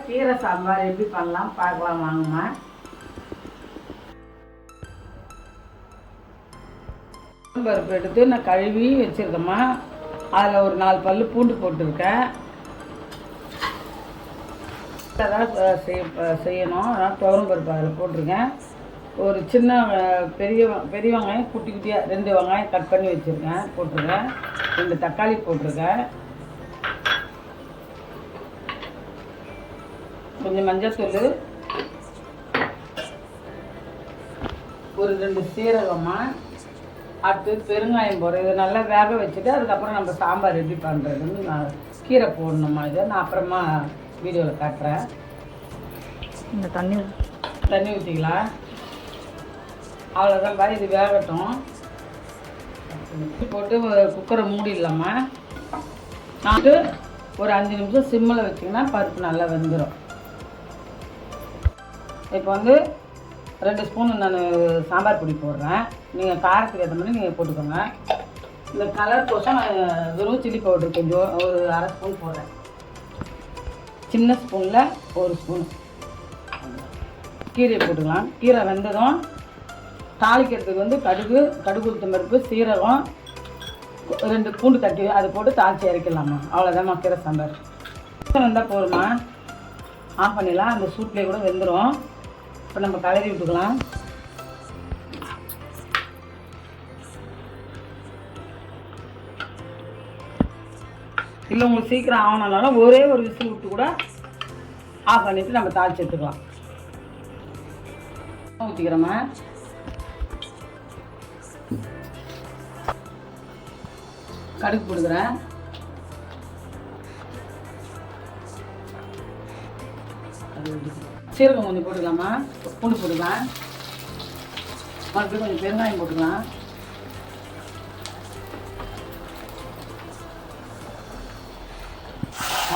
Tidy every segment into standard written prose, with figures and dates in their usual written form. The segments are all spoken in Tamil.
கீரை சாம்பார் எப்படி பண்ணலாம் பார்க்கலாம் வாங்கம்மா. பருப்பு எடுத்து நான் கழுவி வச்சுருக்கேம்மா. அதில் ஒரு 4 பல் பூண்டு போட்டிருக்கேன். அதான் செய்யணும். அதான் துவரம் பருப்பு அதில் போட்டிருக்கேன். ஒரு சின்ன பெரிய வெங்காயம் குட்டி குட்டியாக 2 வெங்காயம் கட் பண்ணி வச்சுருக்கேன் போட்டிருக்கேன். 2 தக்காளி போட்டிருக்கேன். கொஞ்சம் மஞ்சத்தூள், ஒரு 2 சீரகமா, அடுத்து பெருங்காயம் போடுறேன். இதை நல்லா வேக வச்சுட்டு அதுக்கப்புறம் நம்ம சாம்பார் எப்படி பண்ணுறதுன்னு நான் கீரை போடணுமா. இதை நான் அப்புறமா வீடியோவில் காட்டுறேன். இந்த தண்ணி ஊற்றிக்கலாம். அவ்வளோதான்ப்பா, இது வேகட்டும். போட்டு குக்கரை மூடிடலாமா. நான் ஒரு 5 நிமிஷம் சிம்மில் வச்சிங்கன்னா பருப்பு நல்லா வெந்துடும். இப்போ 2 ஸ்பூன் நான் சாம்பார் பொடி போடுறேன். நீங்கள் காரத்துக்கு ஏற்ற மாதிரி நீங்கள் போட்டுக்கோங்க. இந்த கலர் கோசம் நான் வெறும் சில்லி பவுடர் கொஞ்சம் ஒரு 1/2 ஸ்பூன் போடுறேன். சின்ன ஸ்பூனில் 1 ஸ்பூன் கீரையை போட்டுக்கலாம். கீரை வெந்ததும் தாளிக்கிறதுக்கு கடுகு உளுத்தம் பருப்பு, சீரகம், 2 பூண்டு தட்டி அதை போட்டு தாளித்து இறக்கிடலாமா. அவ்வளோதாம்மா கீரை சாம்பார். வந்தால் போதுமா, ஆஃப் பண்ணிடலாம். அந்த சூட்லேயே கூட வெந்துடும். இப்போ நம்ம கலரி விட்டுக்கலாம். இல்லை உங்களுக்கு சீக்கிரம் ஆகணும்னாலும் ஒரே ஒரு விசில் விட்டு கூட ஆஃப் பண்ணிவிட்டு நம்ம தாளித்து எடுத்துக்கலாம். ஊற்றிக்கிறோமா. கடுகு போடுக்கிறேன். சீரகம் கொஞ்சம் போட்டுக்கலாமா. பூண்டு போட்டுக்கலாம். மறுபடியும் கொஞ்சம் பெருங்காயம் போட்டுக்கலாம்.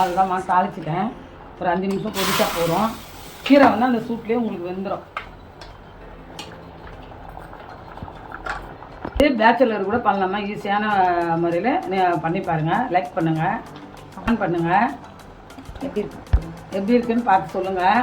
அதுதான்மா தாளிச்சிட்டேன். ஒரு 5 நிமிஷம் கொதிச்சா போதும். கீரை அந்த சூட்லேயே உங்களுக்கு வெந்துடும். இதே பேச்சுலர் கூட பண்ணலாமா. ஈஸியான முறையில் பண்ணி பாருங்கள். லைக் பண்ணுங்கள், கமெண்ட் பண்ணுங்கள். எப்படி இருக்குன்னு பார்த்து சொல்லுங்கள்.